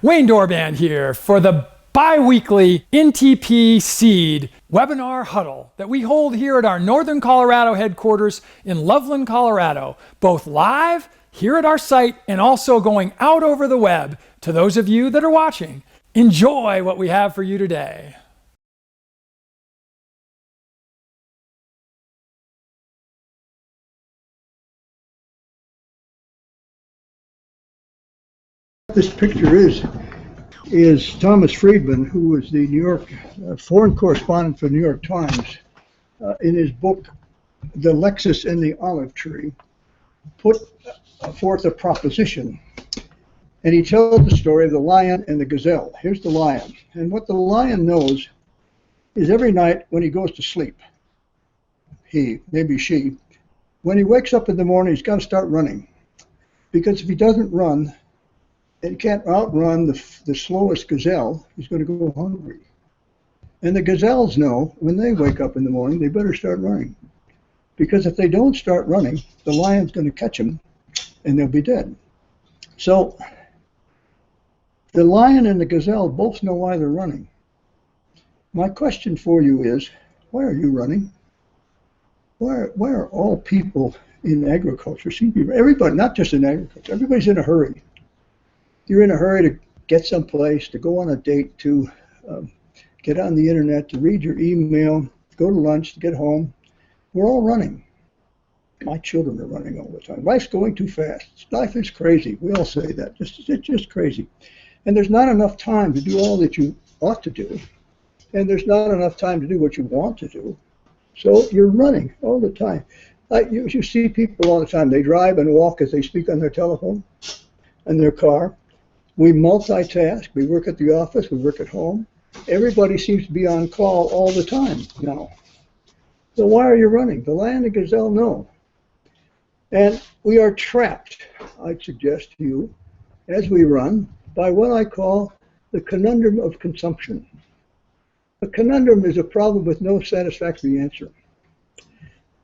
Wayne Doorband here for the biweekly NTP CEED webinar huddle that we hold here at our Northern Colorado headquarters in Loveland, Colorado, both live here at our site and also going out over the web to those of you that are watching. Enjoy what we have for you today. This picture is Thomas Friedman, who was the New York foreign correspondent for the New York Times. In his book, The Lexus and the Olive Tree, put forth a proposition. And he tells the story of the lion and the gazelle. Here's the lion. And what the lion knows is every night when he goes to sleep, he, maybe she, when he wakes up in the morning, he's got to start running. Because if he doesn't run, and he can't outrun the slowest gazelle, he's going to go hungry. And the gazelles know when they wake up in the morning, they better start running. Because if they don't start running, the lion's going to catch them and they'll be dead. So the lion and the gazelle both know why they're running. My question for you is, why are you running? Why are all people in agriculture, everybody, not just in agriculture, everybody's in a hurry. You're in a hurry to get someplace, to go on a date, to get on the internet, to read your email, to go to lunch, to get home. We're all running. My children are running all the time. Life's going too fast. Life is crazy. We all say that. It's just crazy. And there's not enough time to do all that you ought to do. And there's not enough time to do what you want to do. So you're running all the time. You see people all the time. They drive and walk as they speak on their telephone and their car. We multitask. We work at the office. We work at home. Everybody seems to be on call all the time now. So why are you running? The lion and the gazelle know. And we are trapped, I suggest to you, as we run, by what I call the conundrum of consumption. A conundrum is a problem with no satisfactory answer.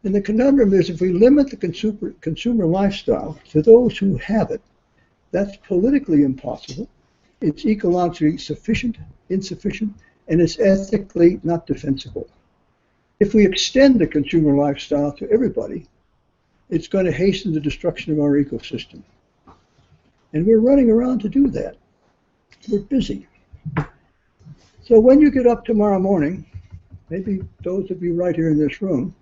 And the conundrum is if we limit the consumer lifestyle to those who have it, that's politically impossible, it's ecologically insufficient, and it's ethically not defensible. If we extend the consumer lifestyle to everybody, it's going to hasten the destruction of our ecosystem. And we're running around to do that. We're busy. So when you get up tomorrow morning, maybe those of you right here in this room,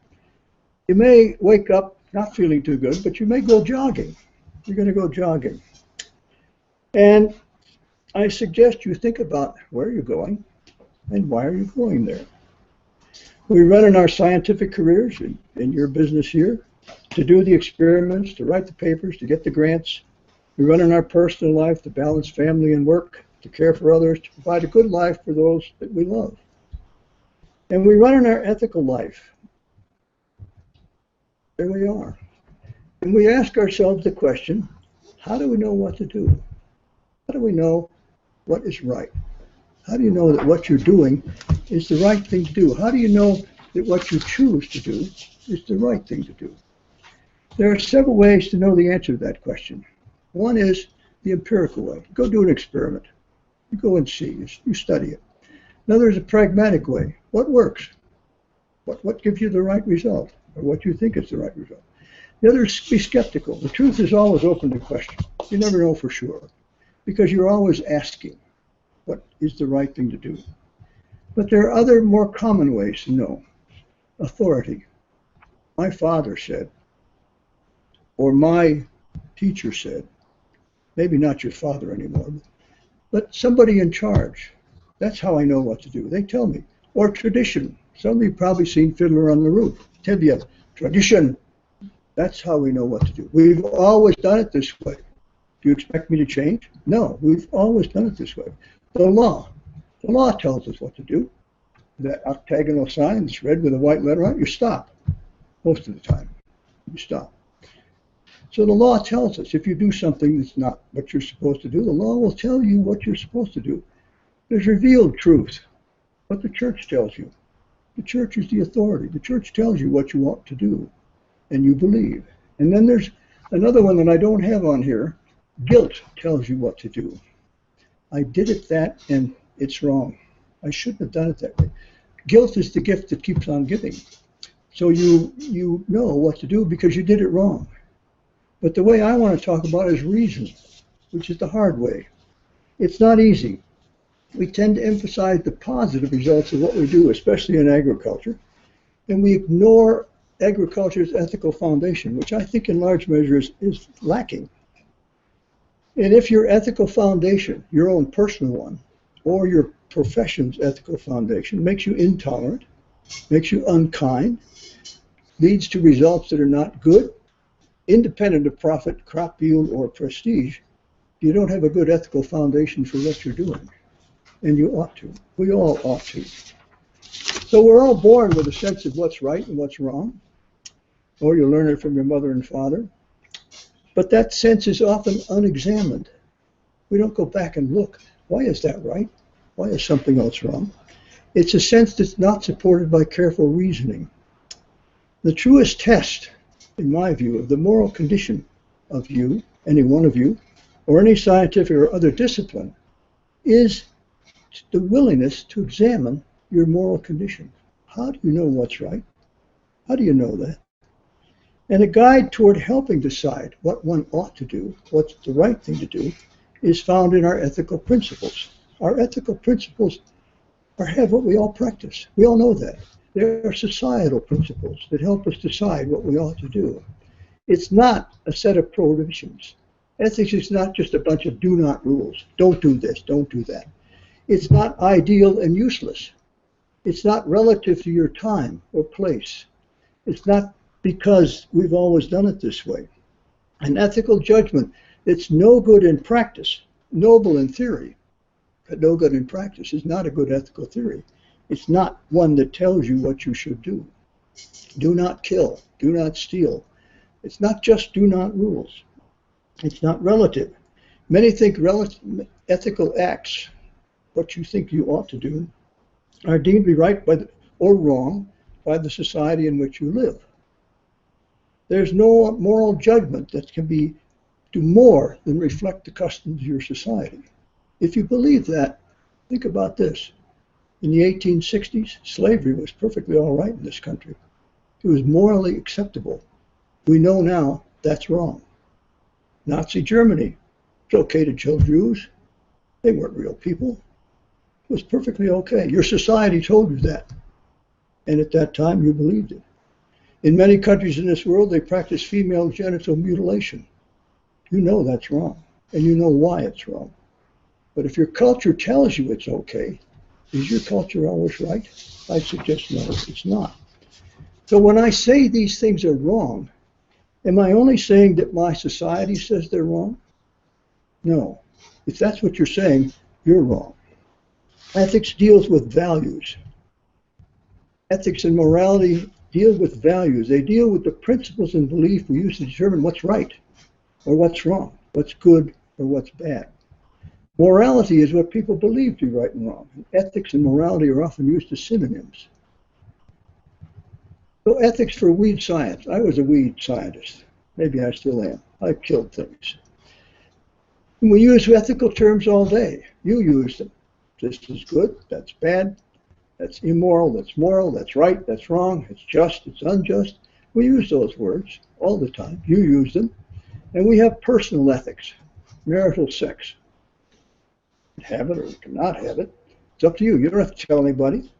you may wake up not feeling too good, but you may go jogging. You're going to go jogging. And I suggest you think about where you're going and why are you going there. We run in our scientific careers, in your business here, to do the experiments, to write the papers, to get the grants. We run in our personal life to balance family and work, to care for others, to provide a good life for those that we love. And we run in our ethical life. There we are. And we ask ourselves the question, how do we know what to do? How do we know what is right? How do you know that what you're doing is the right thing to do? How do you know that what you choose to do is the right thing to do? There are several ways to know the answer to that question. One is the empirical way. Go do an experiment. You go and see. You study it. Another is a pragmatic way. What works? What gives you the right result? Or what you think is the right result? The other is be skeptical. The truth is always open to question. You never know for sure, because you're always asking what is the right thing to do. But there are other more common ways to know. Authority. My father said, or my teacher said, maybe not your father anymore, but somebody in charge. That's how I know what to do. They tell me. Or tradition. Some of you probably seen Fiddler on the Roof. Tell you, tradition. That's how we know what to do. We've always done it this way. Do you expect me to change? No, we've always done it this way. The law tells us what to do. That octagonal sign that's red with a white letter on it, you stop. Most of the time, you stop. So the law tells us if you do something that's not what you're supposed to do, the law will tell you what you're supposed to do. There's revealed truth, what the church tells you. The church is the authority. The church tells you what you ought to do, and you believe. And then there's another one that I don't have on here. Guilt tells you what to do. I did it that, and it's wrong. I shouldn't have done it that way. Guilt is the gift that keeps on giving. So you know what to do because you did it wrong. But the way I want to talk about is reason, which is the hard way. It's not easy. We tend to emphasize the positive results of what we do, especially in agriculture, and we ignore agriculture's ethical foundation, which I think in large measure is lacking. And if your ethical foundation, your own personal one, or your profession's ethical foundation makes you intolerant, makes you unkind, leads to results that are not good, independent of profit, crop yield, or prestige, you don't have a good ethical foundation for what you're doing. And you ought to. We all ought to. So we're all born with a sense of what's right and what's wrong, or you learn it from your mother and father. But that sense is often unexamined. We don't go back and look. Why is that right? Why is something else wrong? It's a sense that's not supported by careful reasoning. The truest test, in my view, of the moral condition of you, any one of you, or any scientific or other discipline, is the willingness to examine your moral condition. How do you know what's right? How do you know that? And a guide toward helping decide what one ought to do, what's the right thing to do, is found in our ethical principles. Our ethical principles have what we all practice. We all know that. There are societal principles that help us decide what we ought to do. It's not a set of prohibitions. Ethics is not just a bunch of do not rules. Don't do this, don't do that. It's not ideal and useless. It's not relative to your time or place. It's not because we've always done it this way. An ethical judgment that's no good in practice, noble in theory, but no good in practice is not a good ethical theory. It's not one that tells you what you should do. Do not kill, do not steal. It's not just do not rules. It's not relative. Many think ethical acts, what you think you ought to do, are deemed to be right or wrong by the society in which you live. There's no moral judgment that can do more than reflect the customs of your society. If you believe that, think about this. In the 1860s, slavery was perfectly all right in this country. It was morally acceptable. We know now that's wrong. Nazi Germany, it's okay to kill Jews. They weren't real people. It was perfectly okay. Your society told you that. And at that time, you believed it. In many countries in this world, they practice female genital mutilation. You know that's wrong, and you know why it's wrong. But if your culture tells you it's okay, is your culture always right? I suggest no, it's not. So when I say these things are wrong, am I only saying that my society says they're wrong? No. If that's what you're saying, you're wrong. Ethics deals with values. Ethics and morality deal with values. They deal with the principles and beliefs we use to determine what's right or what's wrong, what's good or what's bad. Morality is what people believe to be right and wrong. Ethics and morality are often used as synonyms. So ethics for weed science. I was a weed scientist. Maybe I still am. I killed things. And we use ethical terms all day. You use them. This is good, that's bad, that's immoral, that's moral, that's right, that's wrong, it's just, it's unjust. We use those words all the time. You use them. And we have personal ethics, marital sex. You can have it or you cannot have it. It's up to you. You don't have to tell anybody.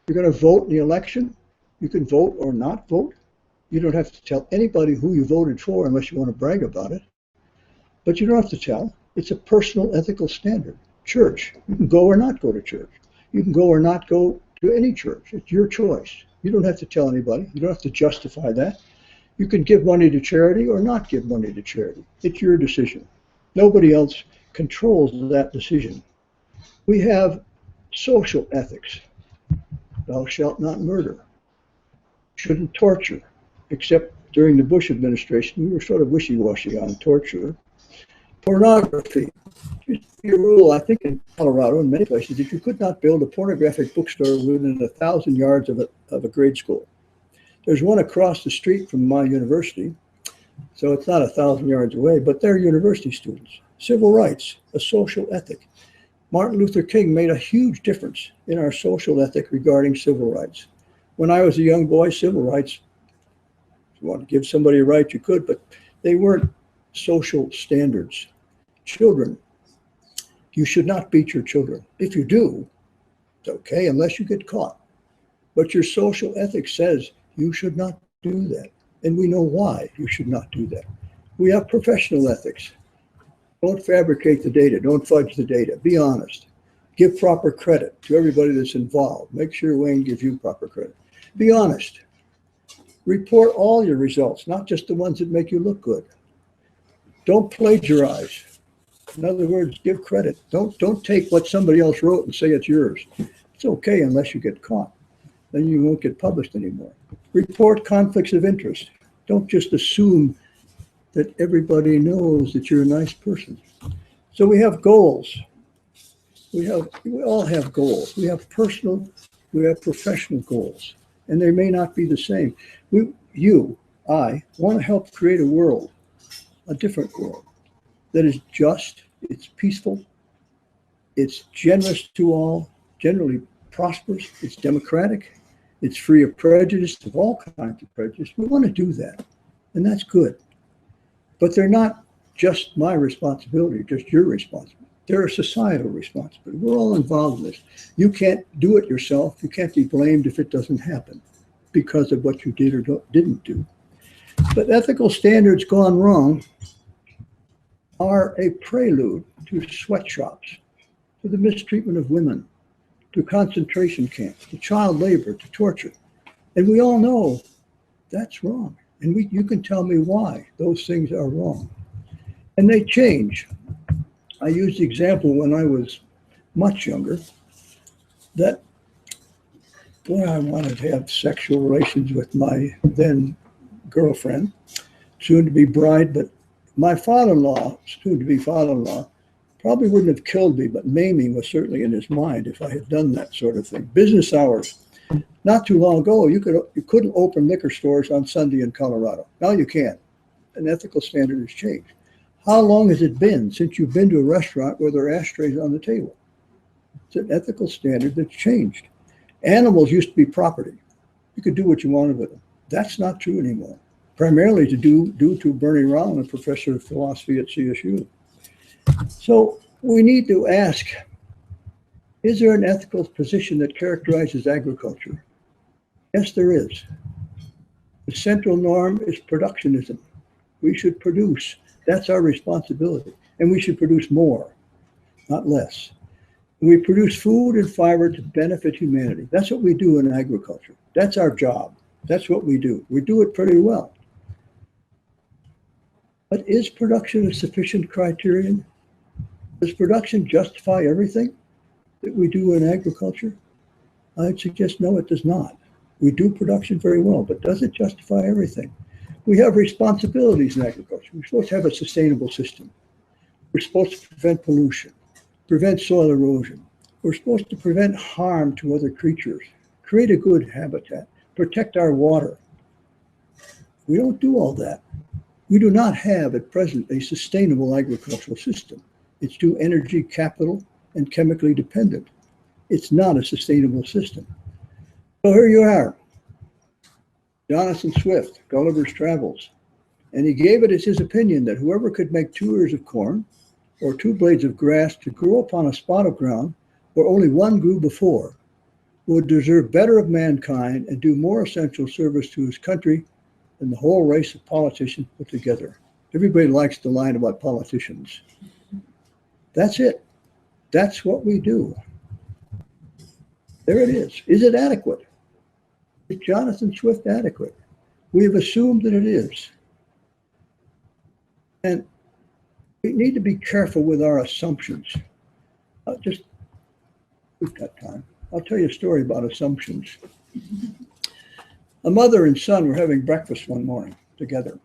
You're going to vote in the election. You can vote or not vote. You don't have to tell anybody who you voted for unless you want to brag about it. But you don't have to tell. It's a personal ethical standard. Church. You can go or not go to church. You can go or not go to any church. It's your choice. You don't have to tell anybody. You don't have to justify that. You can give money to charity or not give money to charity. It's your decision. Nobody else controls that decision. We have social ethics. Thou shalt not murder. Shouldn't torture, except during the Bush administration, we were sort of wishy-washy on torture. Pornography. There used to be a rule, I think in Colorado and many places, that you could not build a pornographic bookstore within 1,000 yards of a grade school. There's one across the street from my university, so it's not 1,000 yards away, but they're university students. Civil rights, a social ethic. Martin Luther King made a huge difference in our social ethic regarding civil rights. When I was a young boy, civil rights, if you want to give somebody a right, you could, but they weren't social standards. Children, you should not beat your children. If you do, it's okay, unless you get caught. But your social ethics says you should not do that. And we know why you should not do that. We have professional ethics. Don't fabricate the data. Don't fudge the data. Be honest. Give proper credit to everybody that's involved. Make sure Wayne gives you proper credit. Be honest. Report all your results, not just the ones that make you look good. Don't plagiarize. In other words, give credit. Don't take what somebody else wrote and say it's yours. It's okay unless you get caught. Then you won't get published anymore. Report conflicts of interest. Don't just assume that everybody knows that you're a nice person. So we have goals. We all have goals. We have personal, we have professional goals, and they may not be the same. I want to help create a world, a different world, that is just, it's peaceful, it's generous to all, generally prosperous, it's democratic, it's free of prejudice, of all kinds of prejudice. We want to do that, and that's good. But they're not just my responsibility, just your responsibility. They're a societal responsibility. We're all involved in this. You can't do it yourself. You can't be blamed if it doesn't happen because of what you did or didn't do. But ethical standards gone wrong are a prelude to sweatshops, to the mistreatment of women, to concentration camps, to child labor, to torture. And we all know that's wrong. And you can tell me why those things are wrong. And they change. I used the example when I was much younger that boy, I wanted to have sexual relations with my then girlfriend, soon to be bride, but my father-in-law, soon to be father-in-law, probably wouldn't have killed me, but maiming was certainly in his mind if I had done that sort of thing. Business hours. Not too long ago, you couldn't open liquor stores on Sunday in Colorado. Now you can. An ethical standard has changed. How long has it been since you've been to a restaurant where there are ashtrays on the table? It's an ethical standard that's changed. Animals used to be property. You could do what you wanted with them. That's not true anymore. Primarily due to Bernie Rowan, a professor of philosophy at CSU. So we need to ask, is there an ethical position that characterizes agriculture? Yes, there is. The central norm is productionism. We should produce. That's our responsibility. And we should produce more, not less. We produce food and fiber to benefit humanity. That's what we do in agriculture. That's our job. That's what we do. We do it pretty well. But is production a sufficient criterion? Does production justify everything that we do in agriculture? I'd suggest no, it does not. We do production very well, but does it justify everything? We have responsibilities in agriculture. We're supposed to have a sustainable system. We're supposed to prevent pollution, prevent soil erosion. We're supposed to prevent harm to other creatures, create a good habitat, protect our water. We don't do all that. We do not have at present a sustainable agricultural system. It's too energy, capital, and chemically dependent. It's not a sustainable system. So here you are, Jonathan Swift, Gulliver's Travels. And he gave it as his opinion that whoever could make 2 ears of corn or 2 blades of grass to grow upon a spot of ground where only one grew before would deserve better of mankind and do more essential service to his country than the whole race of politicians put together. Everybody likes the line about politicians. That's it. That's what we do. There it is. Is it adequate? Is Jonathan Swift adequate? We have assumed that it is. And we need to be careful with our assumptions. We've got time. I'll tell you a story about assumptions. A mother and son were having breakfast one morning together.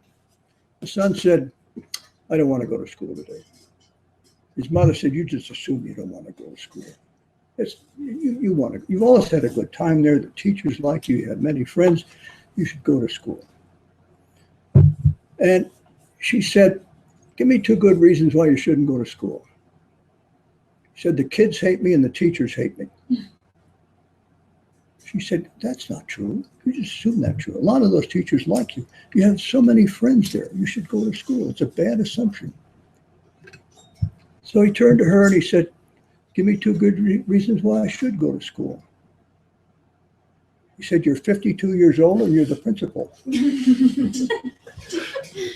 The son said, I don't want to go to school today. His mother said, you just assume you don't want to go to school. You've always had a good time there. The teachers like you. You have many friends. You should go to school. And she said, give me 2 good reasons why you shouldn't go to school. She said, the kids hate me and the teachers hate me. She said, that's not true. You just assume that's true. A lot of those teachers like you. You have so many friends there. You should go to school. It's a bad assumption. So he turned to her and he said, give me two good reasons why I should go to school. He said, you're 52 years old and you're the principal.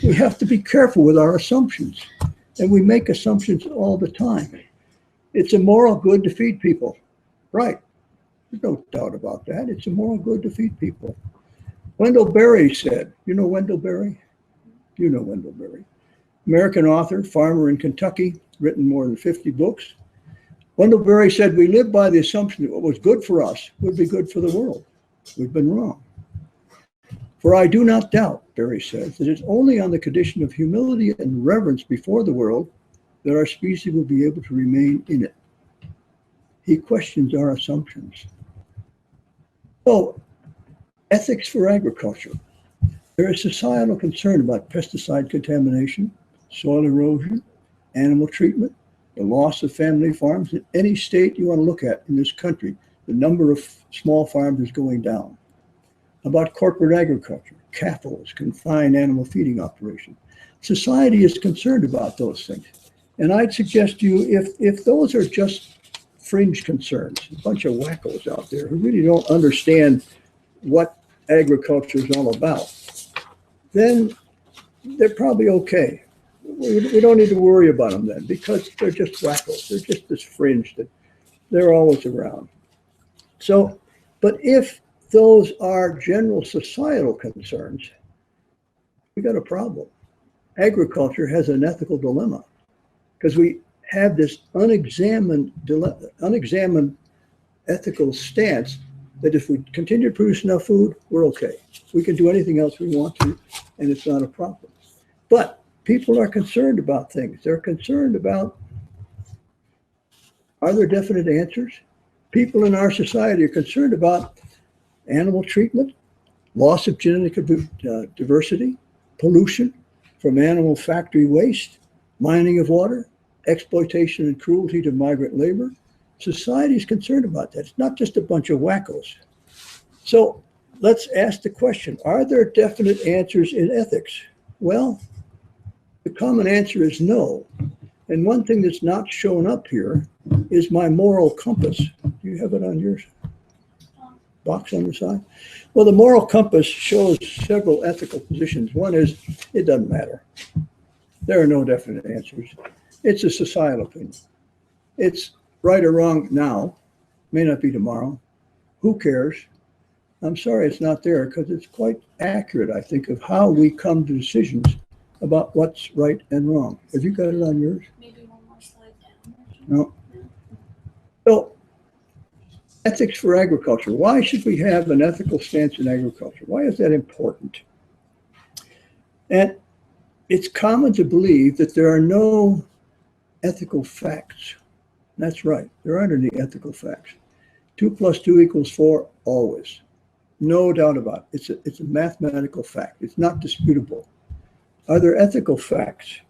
We have to be careful with our assumptions. And we make assumptions all the time. It's a moral good to feed people. Right. There's no doubt about that. It's a moral good to feed people. Wendell Berry said, you know Wendell Berry? You know Wendell Berry. American author, farmer in Kentucky, written more than 50 books. Wendell Berry said, we live by the assumption that what was good for us would be good for the world. We've been wrong. For I do not doubt, Berry says, that it's only on the condition of humility and reverence before the world that our species will be able to remain in it. He questions our assumptions. So, ethics for agriculture. There is societal concern about pesticide contamination, soil erosion, animal treatment, the loss of family farms. In any state you want to look at in this country, the number of small farms is going down. About corporate agriculture, capitals, confined animal feeding operations. Society is concerned about those things. And I'd suggest to you, if those are just fringe concerns, a bunch of wackos out there who really don't understand what agriculture is all about, then they're probably okay. We don't need to worry about them then, because they're just wackos. They're just this fringe that they're always around. So, but if those are general societal concerns, we got a problem. Agriculture has an ethical dilemma because we have this unexamined ethical stance that if we continue to produce enough food, we're okay. We can do anything else we want to, and it's not a problem. But people are concerned about things. They're concerned about, are there definite answers? People in our society are concerned about animal treatment, loss of genetic diversity, pollution from animal factory waste, mining of water, exploitation and cruelty to migrant labor. Society is concerned about that. It's not just a bunch of wackos. So let's ask the question, are there definite answers in ethics? Well, the common answer is no. And one thing that's not shown up here is my moral compass. Do you have it on your box on the side? Well, the moral compass shows several ethical positions. One is, it doesn't matter. There are no definite answers. It's a societal opinion. It's right or wrong now, may not be tomorrow. Who cares? I'm sorry it's not there because it's quite accurate, I think, of how we come to decisions about what's right and wrong. Have you got it on yours? Maybe one more slide down. No. So, ethics for agriculture. Why should we have an ethical stance in agriculture? Why is that important? And it's common to believe that there are no ethical facts. That's right. There aren't any ethical facts. 2 + 2 = 4 always. No doubt about it. It's a mathematical fact. It's not disputable. Are there ethical facts?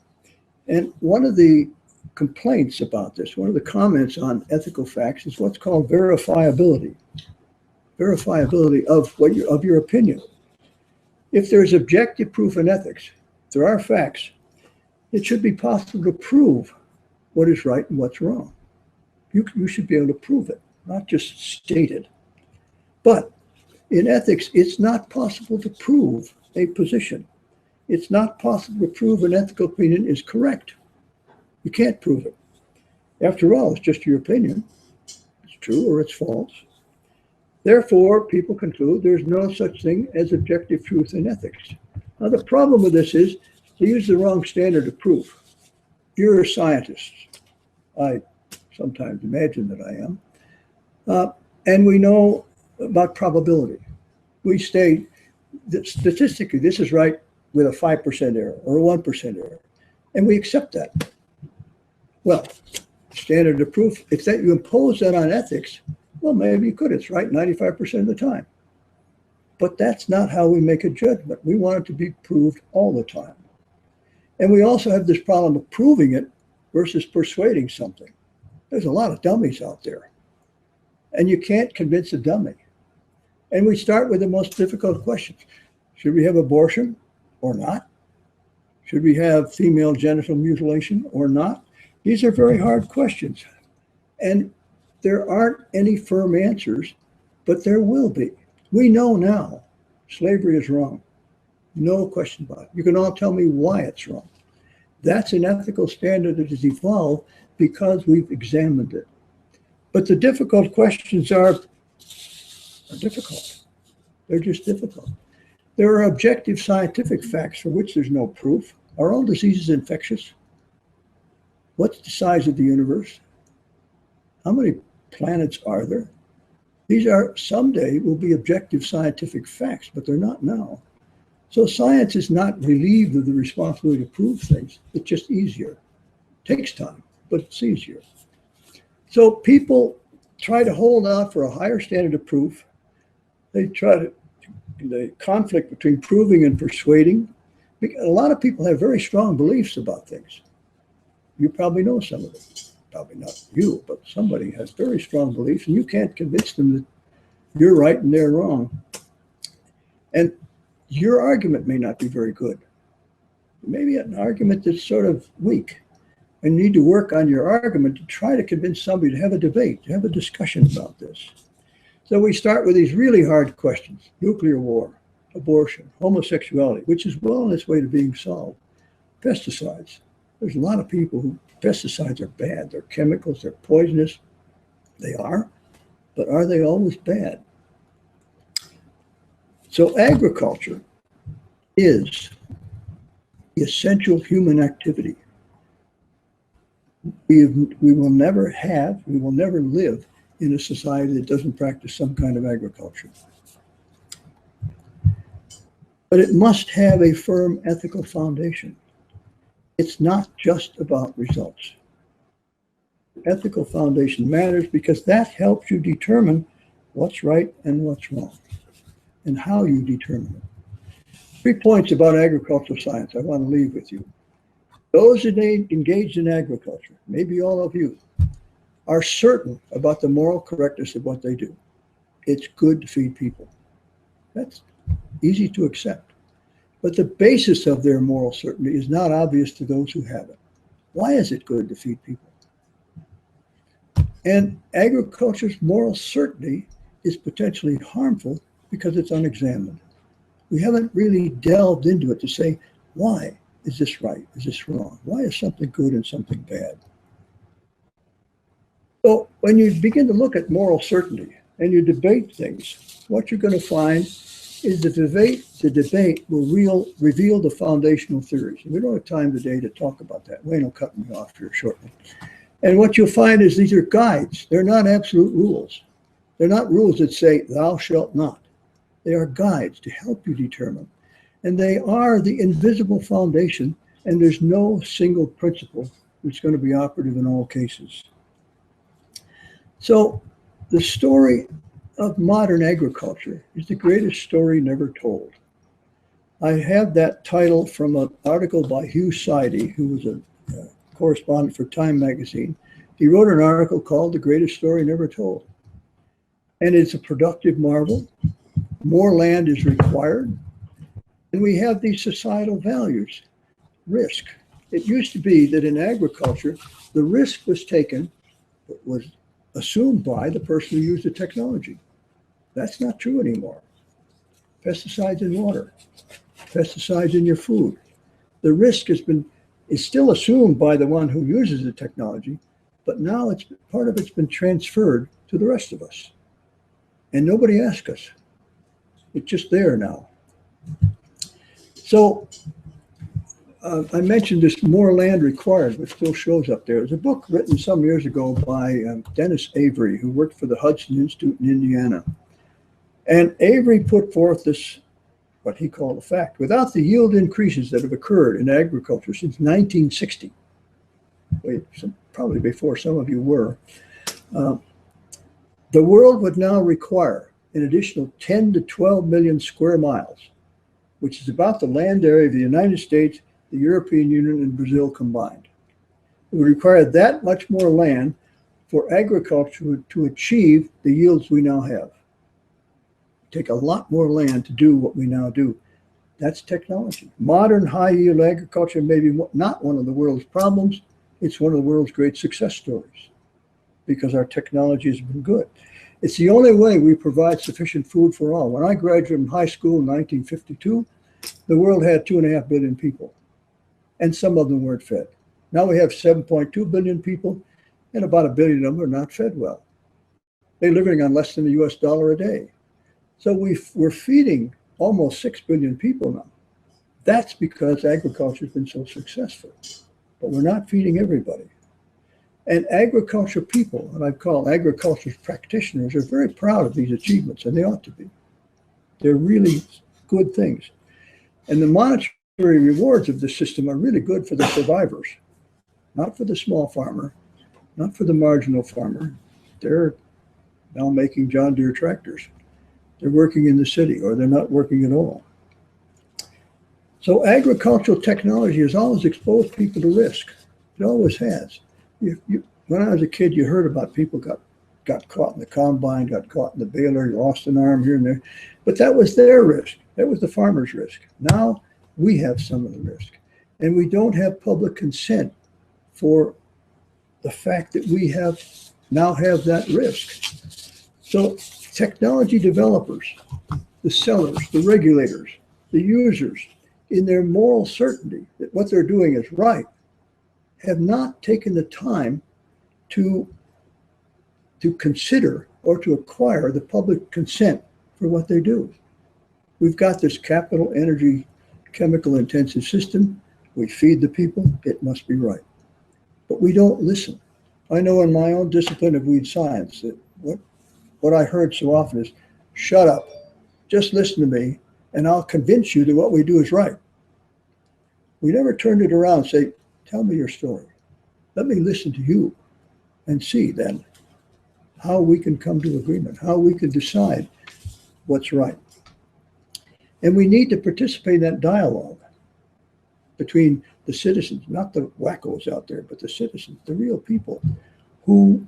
And one of the complaints about this, one of the comments on ethical facts is what's called verifiability. Verifiability of your opinion. If there's objective proof in ethics, there are facts, it should be possible to prove what is right and what's wrong. You should be able to prove it, not just state it. But in ethics, it's not possible to prove a position. It's not possible to prove an ethical opinion is correct. You can't prove it. After all, it's just your opinion. It's true or it's false. Therefore, people conclude there's no such thing as objective truth in ethics. Now, the problem with this is they use the wrong standard of proof. You're a scientist. I sometimes imagine that I am. And we know about probability. We state that statistically this is right with a 5% error or a 1% error. And we accept that. Well, standard of proof, if that you impose that on ethics, well, maybe you could. It's right 95% of the time. But that's not how we make a judgment. We want it to be proved all the time. And we also have this problem of proving it versus persuading something. There's a lot of dummies out there. And you can't convince a dummy. And we start with the most difficult questions. Should we have abortion or not? Should we have female genital mutilation or not? These are very hard questions. And there aren't any firm answers, but there will be. We know now slavery is wrong. No question about it. You can all tell me why it's wrong. That's an ethical standard that has evolved because we've examined it. But the difficult questions are difficult. They're just difficult. There are objective scientific facts for which there's no proof. Are all diseases infectious? What's the size of the universe? How many planets are there? These are someday will be objective scientific facts, but they're not now. So science is not relieved of the responsibility to prove things. It's just easier. It takes time, but it's easier. So people try to hold out for a higher standard of proof. They try to, the conflict between proving and persuading. A lot of people have very strong beliefs about things. You probably know some of them. Probably not you, but somebody has very strong beliefs, and you can't convince them that you're right and they're wrong. And your argument may not be very good. Maybe an argument that's sort of weak. And you need to work on your argument to try to convince somebody to have a debate, to have a discussion about this. So we start with these really hard questions: nuclear war, abortion, homosexuality, which is well on its way to being solved, pesticides. There's a lot of people who pesticides are bad. They're chemicals, they're poisonous. They are, but are they always bad? So agriculture is the essential human activity. We will never live in a society that doesn't practice some kind of agriculture. But it must have a firm ethical foundation. It's not just about results. Ethical foundation matters because that helps you determine what's right and what's wrong, and how you determine it. 3 points about agricultural science I want to leave with you. Those engaged in agriculture, maybe all of you, are certain about the moral correctness of what they do. It's good to feed people. That's easy to accept. But the basis of their moral certainty is not obvious to those who have it. Why is it good to feed people? And agriculture's moral certainty is potentially harmful because it's unexamined. We haven't really delved into it to say, why is this right? Is this wrong? Why is something good and something bad? So when you begin to look at moral certainty and you debate things, what you're going to find is the debate will reveal the foundational theories. And we don't have time today to talk about that. Wayne will cut me off here shortly. And what you'll find is these are guides. They're not absolute rules. They're not rules that say, thou shalt not. They are guides to help you determine. And they are the invisible foundation, and there's no single principle that's going to be operative in all cases. So the story of modern agriculture is the greatest story never told. I have that title from an article by Hugh Sidey, who was a correspondent for Time magazine. He wrote an article called The Greatest Story Never Told. And it's a productive marvel. More land is required. And we have these societal values. Risk. It used to be that in agriculture, the risk was taken, was assumed by the person who used the technology. That's not true anymore. Pesticides in water, pesticides in your food. The risk is still assumed by the one who uses the technology, but now part of it's been transferred to the rest of us. And nobody asks us. It's just there now. So I mentioned this More Land Required, which still shows up there. There's a book written some years ago by Dennis Avery, who worked for the Hudson Institute in Indiana. And Avery put forth this, what he called a fact: without the yield increases that have occurred in agriculture since 1960, probably before some of you were, the world would now require an additional 10 to 12 million square miles, which is about the land area of the United States, the European Union, and Brazil combined. It would require that much more land for agriculture to achieve the yields we now have. Take a lot more land to do what we now do. That's technology. Modern high-yield agriculture may be not one of the world's problems. It's one of the world's great success stories because our technology has been good. It's the only way we provide sufficient food for all. When I graduated from high school in 1952, the world had 2.5 billion people, and some of them weren't fed. Now we have 7.2 billion people, and about 1 billion of them are not fed well. They're living on less than the US dollar a day. So we're feeding almost 6 billion people now. That's because agriculture has been so successful. But we're not feeding everybody. And agriculture people, and I call agriculture practitioners, are very proud of these achievements, and they ought to be. They're really good things. And the monetary rewards of the system are really good for the survivors, not for the small farmer, not for the marginal farmer. They're now making John Deere tractors. They're working in the city, or they're not working at all. So agricultural technology has always exposed people to risk. It always has. When I was a kid, you heard about people got caught in the combine, got caught in the baler, lost an arm here and there. But that was their risk. That was the farmer's risk. Now we have some of the risk. And we don't have public consent for the fact that we now have that risk. So technology developers, the sellers, the regulators, the users, in their moral certainty that what they're doing is right, have not taken the time to consider or to acquire the public consent for what they do. We've got this capital energy, chemical intensive system. We feed the people, it must be right. But we don't listen. I know in my own discipline of weed science that what I heard so often is, shut up, just listen to me, and I'll convince you that what we do is right. We never turned it around and say, tell me your story. Let me listen to you and see then how we can come to agreement, how we can decide what's right. And we need to participate in that dialogue between the citizens, not the wackos out there, but the citizens, the real people who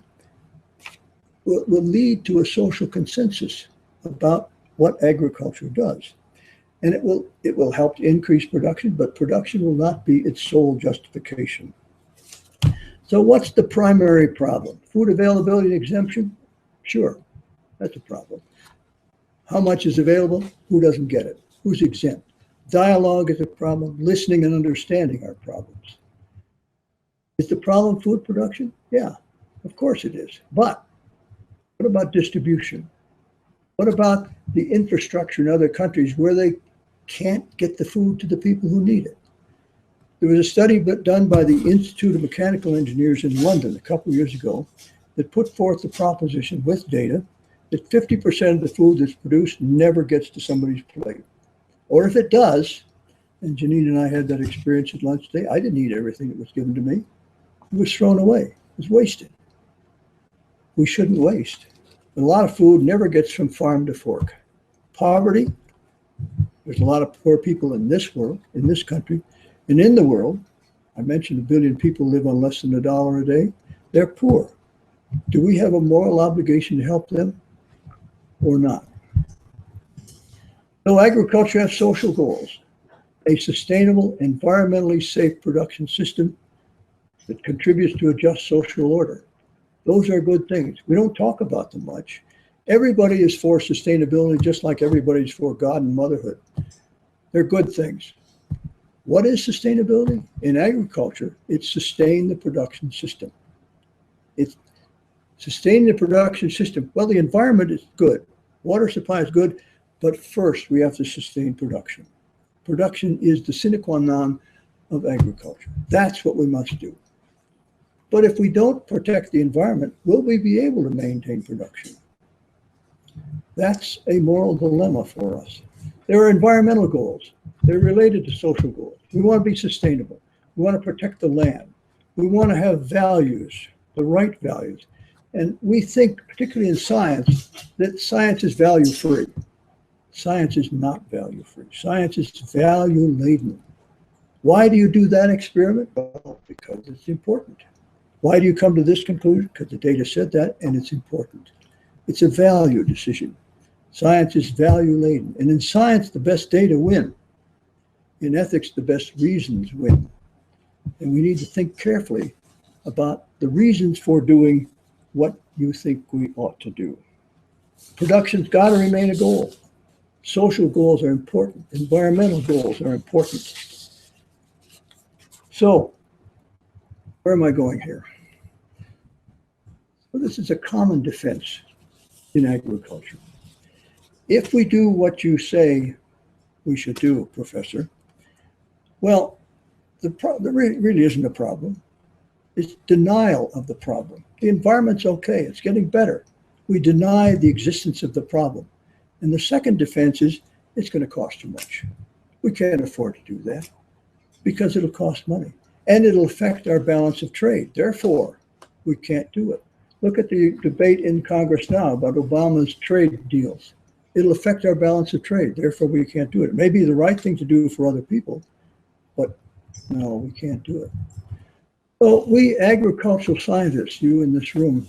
will lead to a social consensus about what agriculture does. And it will help to increase production, but production will not be its sole justification. So what's the primary problem? Food availability and exemption? Sure, that's a problem. How much is available? Who doesn't get it? Who's exempt? Dialogue is a problem. Listening and understanding are problems. Is the problem food production? Yeah, of course it is. But what about distribution? What about the infrastructure in other countries where they can't get the food to the people who need it? There was a study done by the Institute of Mechanical Engineers in London a couple of years ago that put forth the proposition with data that 50% of the food that's produced never gets to somebody's plate. Or if it does, and Janine and I had that experience at lunch today, I didn't eat everything that was given to me. It was thrown away. It was wasted. We shouldn't waste. A lot of food never gets from farm to fork. Poverty, there's a lot of poor people in this world, in this country, and in the world. I mentioned 1 billion people live on less than $1 a day. They're poor. Do we have a moral obligation to help them or not? So agriculture has social goals, a sustainable, environmentally safe production system that contributes to a just social order. Those are good things. We don't talk about them much. Everybody is for sustainability, just like everybody's for God and motherhood. They're good things. What is sustainability? In agriculture, it's sustain the production system. It's sustain the production system. Well, the environment is good. Water supply is good, but first we have to sustain production. Production is the sine qua non of agriculture. That's what we must do. But if we don't protect the environment, will we be able to maintain production? That's a moral dilemma for us. There are environmental goals. They're related to social goals. We want to be sustainable. We want to protect the land. We want to have values, the right values. And we think, particularly in science, that science is value-free. Science is not value-free. Science is value-laden. Why do you do that experiment? Well, because it's important. Why do you come to this conclusion? Because the data said that, and it's important. It's a value decision. Science is value laden. And in science, the best data win. In ethics, the best reasons win. And we need to think carefully about the reasons for doing what you think we ought to do. Production's got to remain a goal. Social goals are important. Environmental goals are important. So, where am I going here? Well, this is a common defense in agriculture. If we do what you say we should do, Professor, well, there really isn't a problem. It's denial of the problem. The environment's okay. It's getting better. We deny the existence of the problem. And the second defense is it's going to cost too much. We can't afford to do that because it'll cost money and it'll affect our balance of trade. Therefore, we can't do it. Look at the debate in Congress now about Obama's trade deals. It'll affect our balance of trade. Therefore, we can't do it. It may be the right thing to do for other people, but no, we can't do it. So we agricultural scientists, you in this room,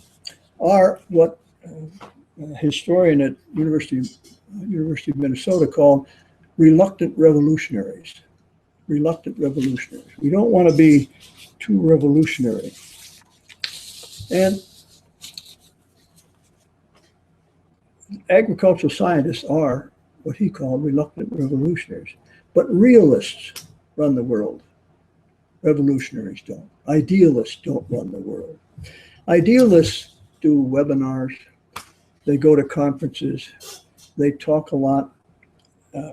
are what a historian at University of Minnesota called reluctant revolutionaries. Reluctant revolutionaries. We don't want to be too revolutionary. And agricultural scientists are what he called reluctant revolutionaries. But realists run the world. Revolutionaries don't. Idealists don't run the world. Idealists do webinars. They go to conferences. They talk a lot.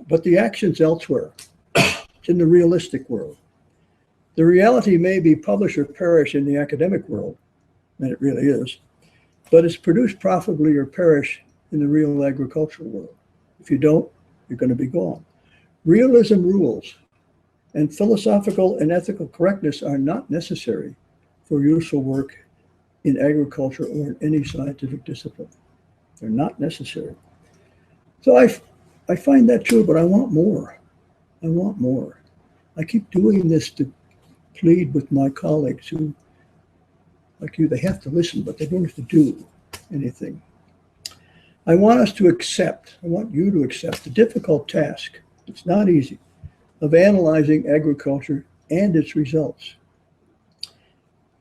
But the action's elsewhere. It's in the realistic world. The reality may be publish or perish in the academic world, and it really is, but it's produce profitably or perish in the real agricultural world. If you don't, you're going to be gone. Realism rules, and philosophical and ethical correctness are not necessary for useful work in agriculture or in any scientific discipline. They're not necessary. So I find that true, but I want more. I want more. I keep doing this to plead with my colleagues who, like you, they have to listen, but they don't have to do anything. I want us to accept, I want you to accept the difficult task, it's not easy, of analyzing agriculture and its results.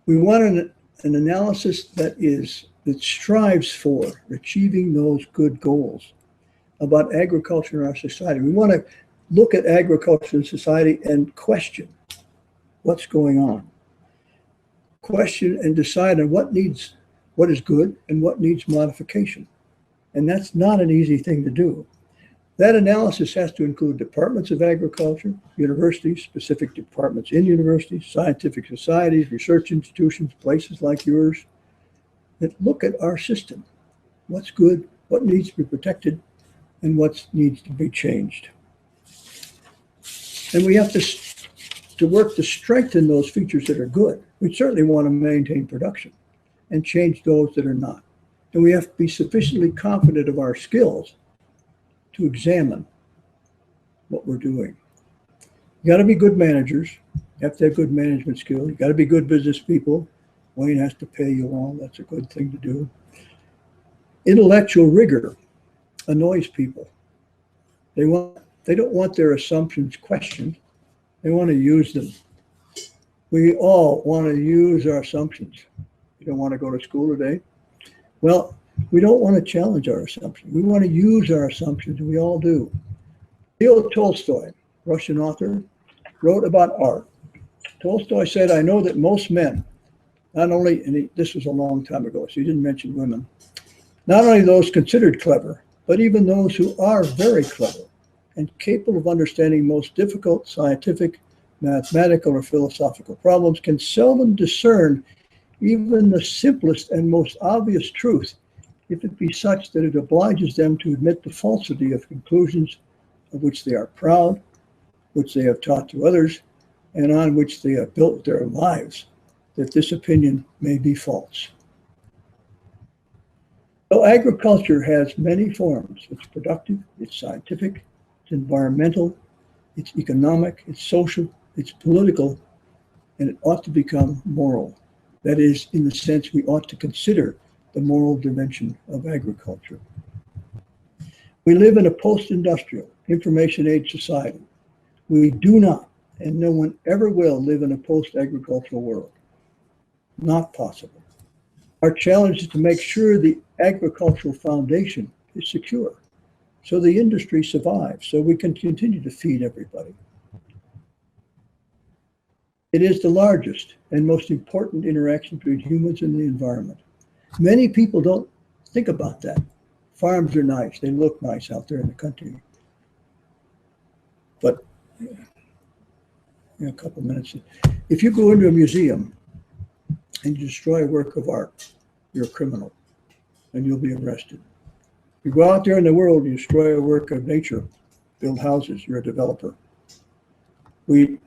We want an analysis that strives for achieving those good goals about agriculture in our society. We want to look at agriculture in society and question what's going on. Question and decide on what is good and what needs modification. And that's not an easy thing to do. That analysis has to include departments of agriculture, universities, specific departments in universities, scientific societies, research institutions, places like yours, that look at our system. What's good, what needs to be protected, and what needs to be changed. And we have to work to strengthen those features that are good. We certainly want to maintain production and change those that are not. And we have to be sufficiently confident of our skills to examine what we're doing. You got to be good managers. You have to have good management skills. You got to be good business people. Wayne has to pay you all. That's a good thing to do. Intellectual rigor annoys people. They don't want their assumptions questioned. They want to use them. We all want to use our assumptions. You don't want to go to school today? Well, we don't want to challenge our assumptions. We want to use our assumptions, and we all do. Leo Tolstoy, Russian author, wrote about art. Tolstoy said, I know that most men, not only, and this was a long time ago, so he didn't mention women, not only those considered clever, but even those who are very clever and capable of understanding most difficult scientific, mathematical, or philosophical problems can seldom discern even the simplest and most obvious truth, if it be such that it obliges them to admit the falsity of conclusions of which they are proud, which they have taught to others, and on which they have built their lives, that this opinion may be false. So agriculture has many forms. It's productive, it's scientific, it's environmental, it's economic, it's social, it's political, and it ought to become moral. That is, in the sense we ought to consider the moral dimension of agriculture. We live in a post-industrial, information age society. We do not, and no one ever will, live in a post-agricultural world. Not possible. Our challenge is to make sure the agricultural foundation is secure, so the industry survives, so we can continue to feed everybody. It is the largest and most important interaction between humans and the environment. Many people don't think about that. Farms are nice, they look nice out there in the country. But in a couple minutes, if you go into a museum and you destroy a work of art, you're a criminal and you'll be arrested. You go out there in the world, you destroy a work of nature, build houses, you're a developer. We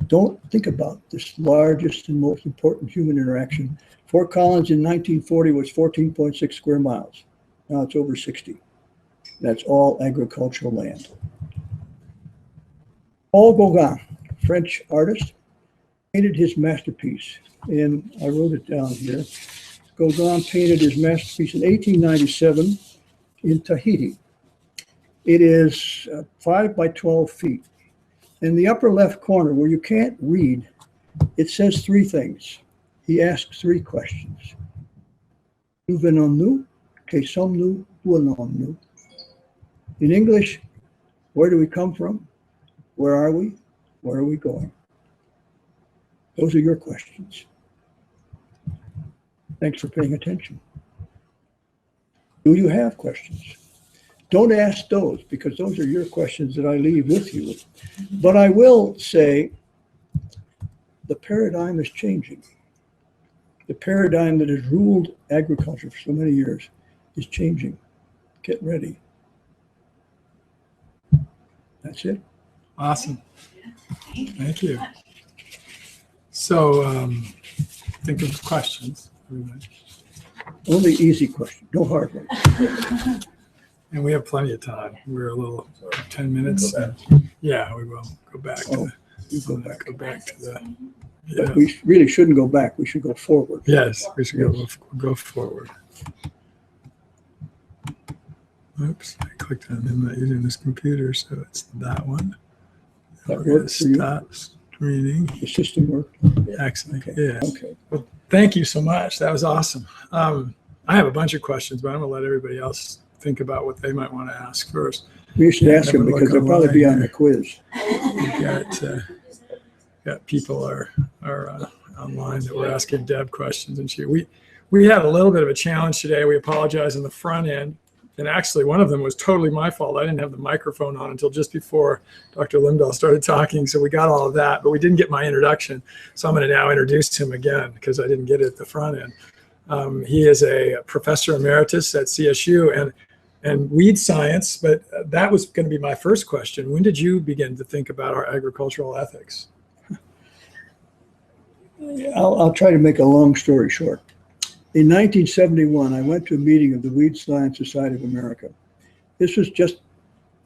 don't think about this largest and most important human interaction. Fort Collins in 1940 was 14.6 square miles. Now it's over 60. That's all agricultural land. Paul Gauguin, French artist, painted his masterpiece, and I wrote it down here. Gauguin painted his masterpiece in 1897 in Tahiti. It is 5 by 12 feet. In the upper left corner where you can't read, it says three things. He asks three questions. D'où venons-nous? Que sommes-nous? Où allons-nous? In English, where do we come from? Where are we? Where are we going? Those are your questions. Thanks for paying attention. Do you have questions? Don't ask those, because those are your questions that I leave with you. But I will say the paradigm is changing. The paradigm that has ruled agriculture for so many years is changing. Get ready. That's it. Awesome. Thank you. So think of questions. Everybody. Only easy question, no hard one. And we have plenty of time. We're a little 10 minutes. Yeah, we will go back to Go back. go back to the. But Yeah. we really shouldn't go back. We should go forward. Yes, we should go forward. Oops, I clicked on. I'm not using this computer, so it's that one. That We're gonna works for you? stop screening. The system work. Excellent. Okay. Yeah. Okay. Well, thank you so much. That was awesome. I have a bunch of questions, but I'm gonna let everybody else think about what they might want to ask first. We should ask them because they'll probably be on the quiz. We've got people are online that were asking Deb questions, and we had a little bit of a challenge today. We apologize on the front end, and actually one of them was totally my fault. I didn't have the microphone on until just before Dr. Zimdahl started talking, so we got all of that, but we didn't get my introduction. So I'm going to now introduce him again because I didn't get it at the front end. He is a professor emeritus at CSU and weed science, but that was going to be my first question. When did you begin to think about our agricultural ethics? I'll try to make a long story short. In 1971, I went to a meeting of the Weed Science Society of America. This was just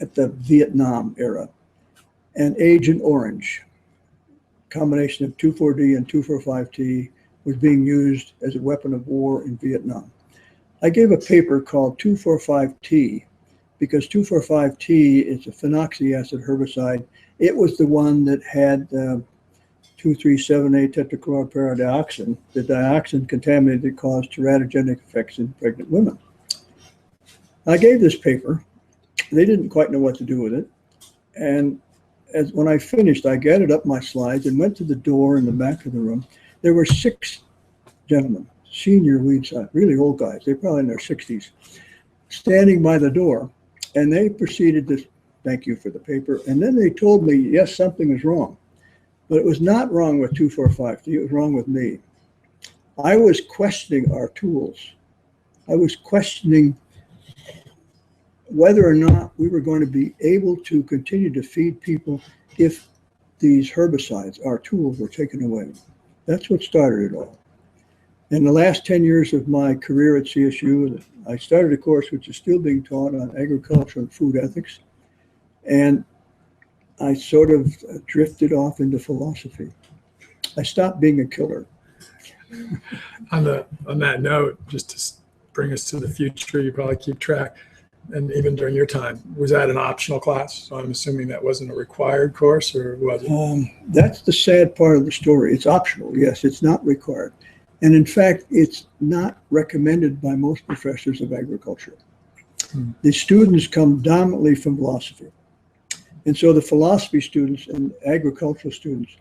at the Vietnam era. And Agent Orange, combination of 2,4-D and 2,4,5-T, was being used as a weapon of war in Vietnam. I gave a paper called 2,4,5-T because 2,4,5-T is a phenoxyacid herbicide. It was the one that had 2,3,7-A tetrachloroparadioxin, the dioxin contaminant that caused teratogenic effects in pregnant women. I gave this paper. They didn't quite know what to do with it. And when I finished, I gathered up my slides and went to the door in the back of the room. There were 6 gentlemen, senior weed scientists, really old guys, they're probably in their 60s, standing by the door. And they proceeded to thank you for the paper. And then they told me, yes, something is wrong. But it was not wrong with 2,4,5-T, it was wrong with me. I was questioning our tools. I was questioning whether or not we were going to be able to continue to feed people if these herbicides, our tools, were taken away. That's what started it all. In the last 10 years of my career at CSU, I started a course which is still being taught on agriculture and food ethics. And I sort of drifted off into philosophy. I stopped being a killer. On that note, just to bring us to the future, you probably keep track, and even during your time, was that an optional class? So I'm assuming that wasn't a required course, or was it? That's the sad part of the story. It's optional. Yes, it's not required. And in fact, it's not recommended by most professors of agriculture. The students come dominantly from philosophy. And so the philosophy students and agricultural students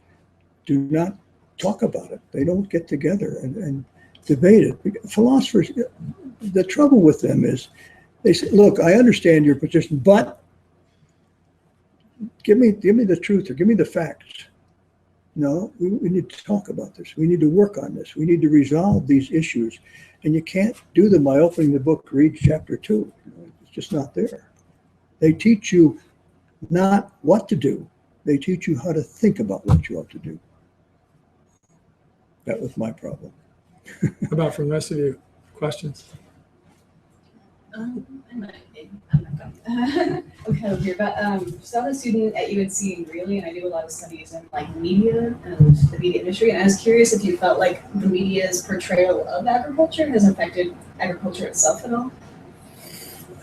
do not talk about it. They don't get together and debate it. Philosophers, the trouble with them is they say, look, I understand your position, but give me the truth or give me the facts. No, we need to talk about this. We need to work on this. We need to resolve these issues. And you can't do them by opening the book, read chapter 2. It's just not there. They teach you not what to do. They teach you how to think about what you ought to do. That was my problem. How about from the rest of you? Questions? I'm kind of here, but so I'm a student at UNC in Greeley, and I do a lot of studies in like media and the media industry. And I was curious if you felt like the media's portrayal of agriculture has affected agriculture itself at all.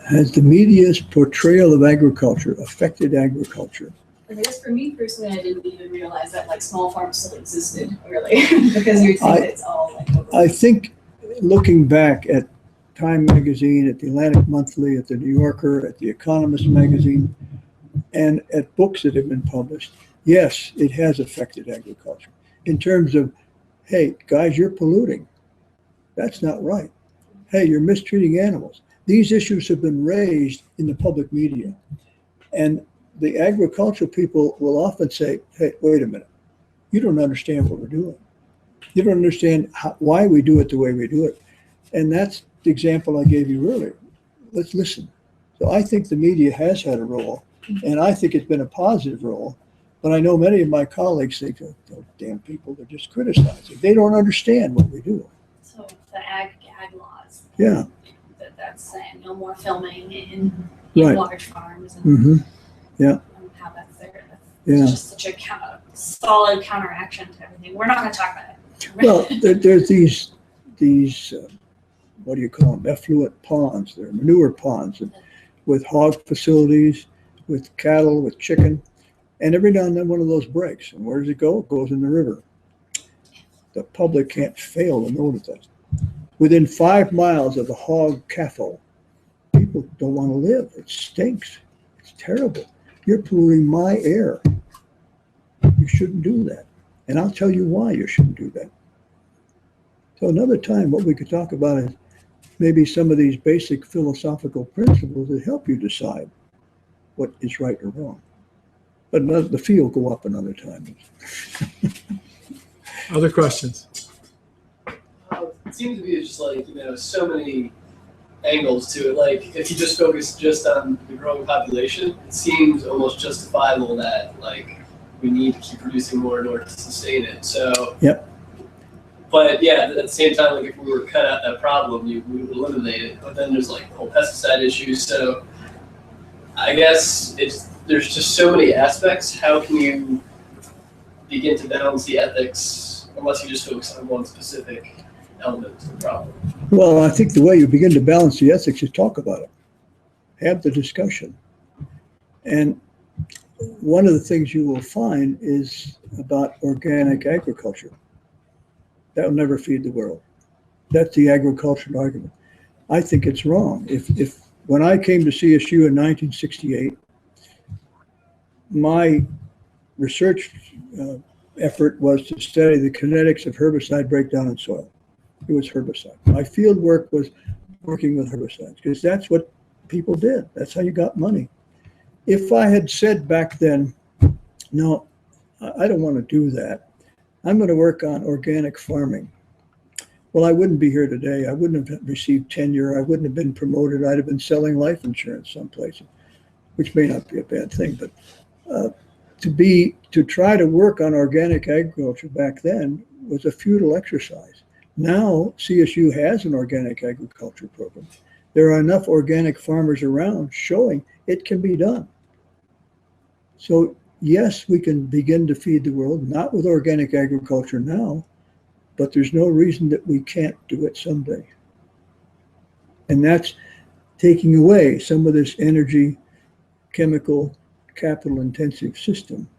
Has the media's portrayal of agriculture affected agriculture? Like, I guess for me personally, I didn't even realize that like small farms still existed, really, because you would think that it's all like. I think looking back at Time magazine, at the Atlantic Monthly, at the New Yorker, at the Economist magazine, and at books that have been published, yes, it has affected agriculture in terms of, hey, guys, you're polluting. That's not right. Hey, you're mistreating animals. These issues have been raised in the public media. And the agricultural people will often say, hey, wait a minute. You don't understand what we're doing. You don't understand why we do it the way we do it. And that's the example I gave you earlier. Let's listen. So I think the media has had a role, and I think it's been a positive role. But I know many of my colleagues think, oh, damn people, they're just criticizing. They don't understand what we do. So the ag laws. Yeah. That's saying no more filming in Right. large farms. And Yeah. how that's there. Yeah. It's just such a solid counteraction to everything. We're not going to talk about it. Well, there's these what do you call them? Effluent ponds. They're manure ponds with hog facilities, with cattle, with chicken. And every now and then one of those breaks. And where does it go? It goes in the river. The public can't fail to notice that. Within 5 miles of the hog caffle, people don't want to live. It stinks. It's terrible. You're polluting my air. You shouldn't do that. And I'll tell you why you shouldn't do that. So another time, what we could talk about is maybe some of these basic philosophical principles that help you decide what is right or wrong. But the fee will go up another time. Other questions? It seems to be just like, so many angles to it. Like, if you just focus just on the growing population, it seems almost justifiable that, like, we need to keep producing more in order to sustain it. So, Yep. But yeah, at the same time, like, if we were to cut out that problem, we would eliminate it. But then there's like the whole pesticide issue. So, I guess there's just so many aspects. How can you begin to balance the ethics unless you just focus on one specific element to the problem? Well, I think the way you begin to balance the ethics is talk about it. Have the discussion. And one of the things you will find is about organic agriculture. That will never feed the world. That's the agricultural argument. I think it's wrong. If when I came to CSU in 1968, my research effort was to study the kinetics of herbicide breakdown in soil. It was herbicide. My field work was working with herbicides because that's what people did. That's how you got money. If I had said back then, no, I don't want to do that. I'm going to work on organic farming. Well, I wouldn't be here today. I wouldn't have received tenure. I wouldn't have been promoted. I'd have been selling life insurance someplace, which may not be a bad thing. But to try to work on organic agriculture back then was a futile exercise. Now CSU has an organic agriculture program. There are enough organic farmers around showing it can be done. So yes, we can begin to feed the world, not with organic agriculture now, but there's no reason that we can't do it someday. And that's taking away some of this energy, chemical, capital intensive system.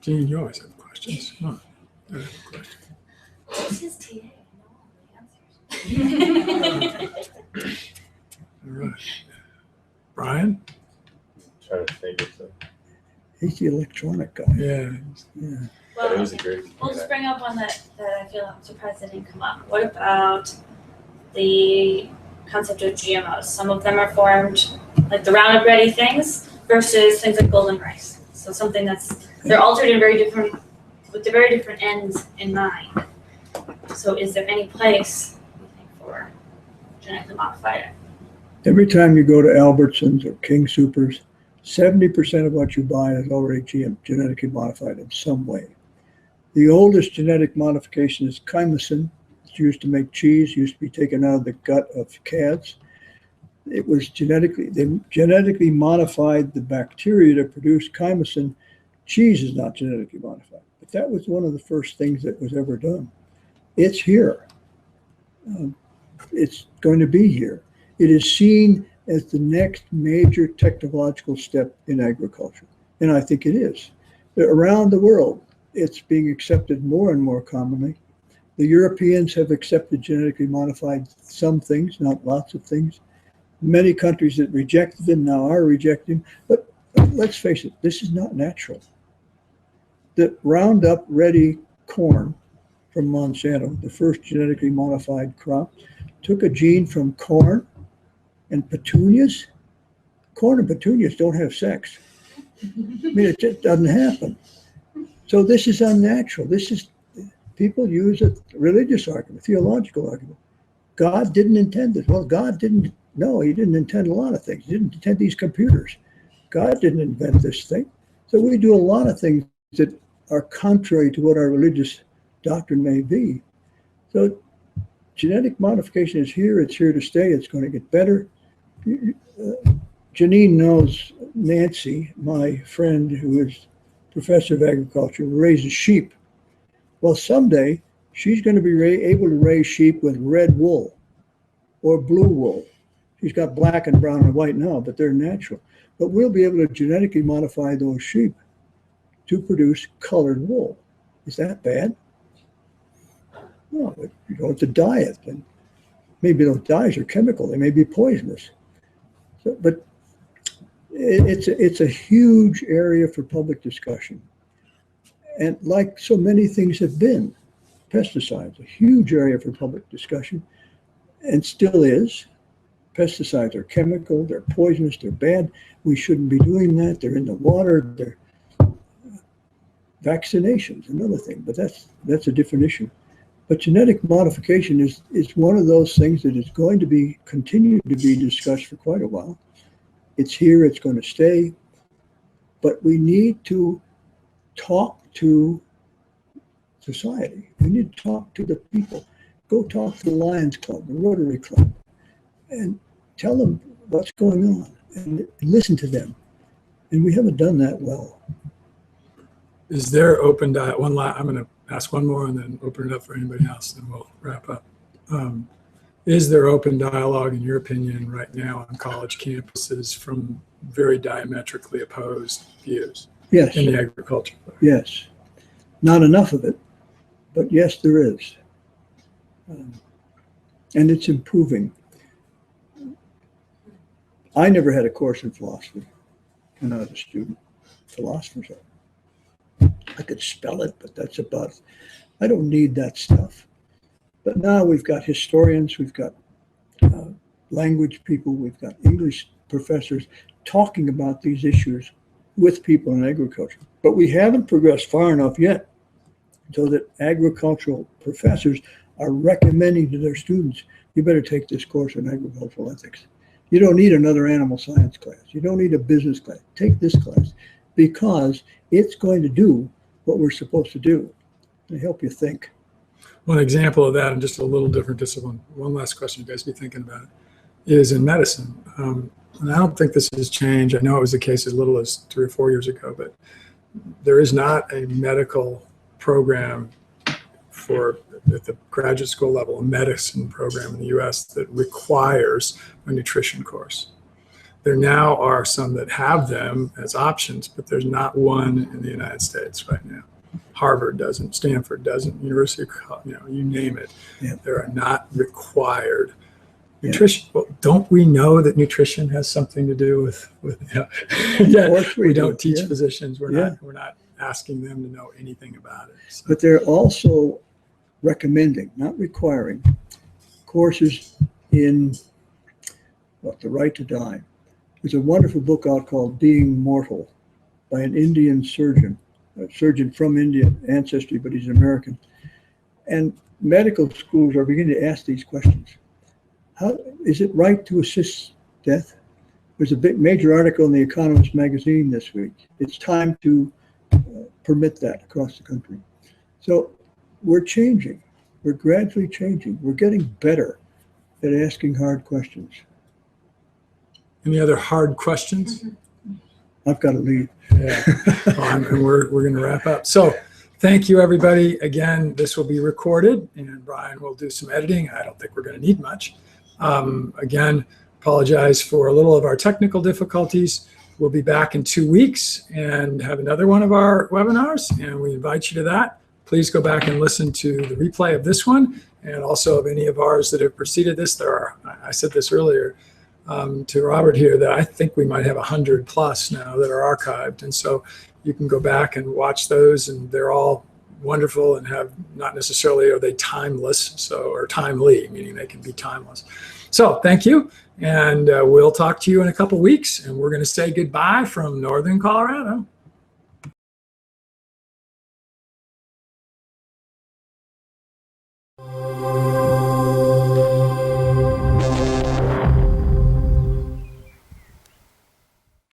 Gene, you always have questions. Come on. I have a question. This is TA. No answers. All right. Brian? Trying to think of some. He's the electronic guy. Yeah. Yeah. But it Well, was a great. we'll just bring up one that I feel I'm surprised that didn't come up. What about the concept of GMOs? Some of them are formed like the Roundup Ready things versus things like golden rice. So something they're altered in with the very different ends in mind. So is there any place, you think, for genetically modified? Every time you go to Albertsons or King Soopers, 70% of what you buy is already genetically modified in some way. The oldest genetic modification is chymosin. It's used to make cheese, used to be taken out of the gut of calves. They genetically modified the bacteria to produce chymosin. Cheese is not genetically modified, but that was one of the first things that was ever done. It's here. It's going to be here. It is seen as the next major technological step in agriculture, and I think it is. Around the world, it's being accepted more and more commonly. The Europeans have accepted genetically modified some things, not lots of things. Many countries that rejected them now are rejecting them. But let's face it, this is not natural. The Roundup Ready corn from Monsanto, the first genetically modified crop, took a gene from corn and petunias. Corn and petunias don't have sex. I mean, it just doesn't happen. So this is unnatural. People use a religious argument, theological argument. God didn't intend this. Well, God didn't. No, he didn't intend a lot of things. He didn't intend these computers. God didn't invent this thing. So we do a lot of things that are contrary to what our religious doctrine may be. So genetic modification is here. It's here to stay. It's going to get better. Janine knows Nancy, my friend who is professor of agriculture, who raises sheep. Well, someday she's going to be able to raise sheep with red wool or blue wool. She's got black and brown and white now, but they're natural. But we'll be able to genetically modify those sheep to produce colored wool. Is that bad? No, it's a diet. And maybe those dyes are chemical. They may be poisonous. So, but it's a huge area for public discussion. And like so many things have been, pesticides, a huge area for public discussion, and still is. Pesticides are chemical, they're poisonous, they're bad. We shouldn't be doing that. They're in the water. They're vaccinations, another thing, but that's a different issue. But genetic modification is one of those things that is going to continue to be discussed for quite a while. It's here, it's going to stay, but we need to talk to society. We need to talk to the people. Go talk to the Lions Club, the Rotary Club, and tell them what's going on and listen to them. And we haven't done that well. Is there open dialogue? I'm going to ask one more and then open it up for anybody else, and we'll wrap up. Is there open dialogue, in your opinion, right now on college campuses from very diametrically opposed views Yes. in the agriculture? Yes. Not enough of it, but yes, there is. And it's improving. I never had a course in philosophy when I was a student. Philosophers are. I could spell it, but that's about it. I don't need that stuff. But now we've got historians, we've got language people, we've got English professors talking about these issues with people in agriculture. But we haven't progressed far enough yet so that agricultural professors are recommending to their students, you better take this course in agricultural ethics. You don't need another animal science class. You don't need a business class. Take this class because it's going to do what we're supposed to do and help you think. One example of that, and just a little different discipline, one last question you guys be thinking about it, is in medicine. And I don't think this has changed. I know it was the case as little as 3 or 4 years ago, but there is not a medical program at the graduate school level, a medicine program in the U.S. that requires a nutrition course. There now are some that have them as options, but there's not one in the United States right now. Harvard doesn't, Stanford doesn't, University of, you name it. Yeah. There are not required nutrition. Well, don't we know that nutrition has something to do with yeah, we don't teach physicians. We're not asking them to know anything about it. So. But they're also recommending, not requiring, courses in The Right to Die. There's a wonderful book out called Being Mortal by an Indian surgeon, a surgeon from Indian ancestry, but he's American. And medical schools are beginning to ask these questions. How is it right to assist death? There's a big major article in The Economist magazine this week. It's time to permit that across the country. So we're changing. We're gradually changing. We're getting better at asking hard questions. Any other hard questions? I've got to leave. Yeah, and we're going to wrap up. So thank you, everybody. Again, this will be recorded, and Brian will do some editing. I don't think we're going to need much. Again, apologize for a little of our technical difficulties. We'll be back in 2 weeks and have another one of our webinars, and we invite you to that. Please go back and listen to the replay of this one and also of any of ours that have preceded this. There are, I said this earlier to Robert here, that I think we might have 100 plus now that are archived. And so you can go back and watch those, and they're all wonderful and have not necessarily are they timeless, or timely, meaning they can be timeless. So thank you. And we'll talk to you in a couple weeks, and we're going to say goodbye from Northern Colorado.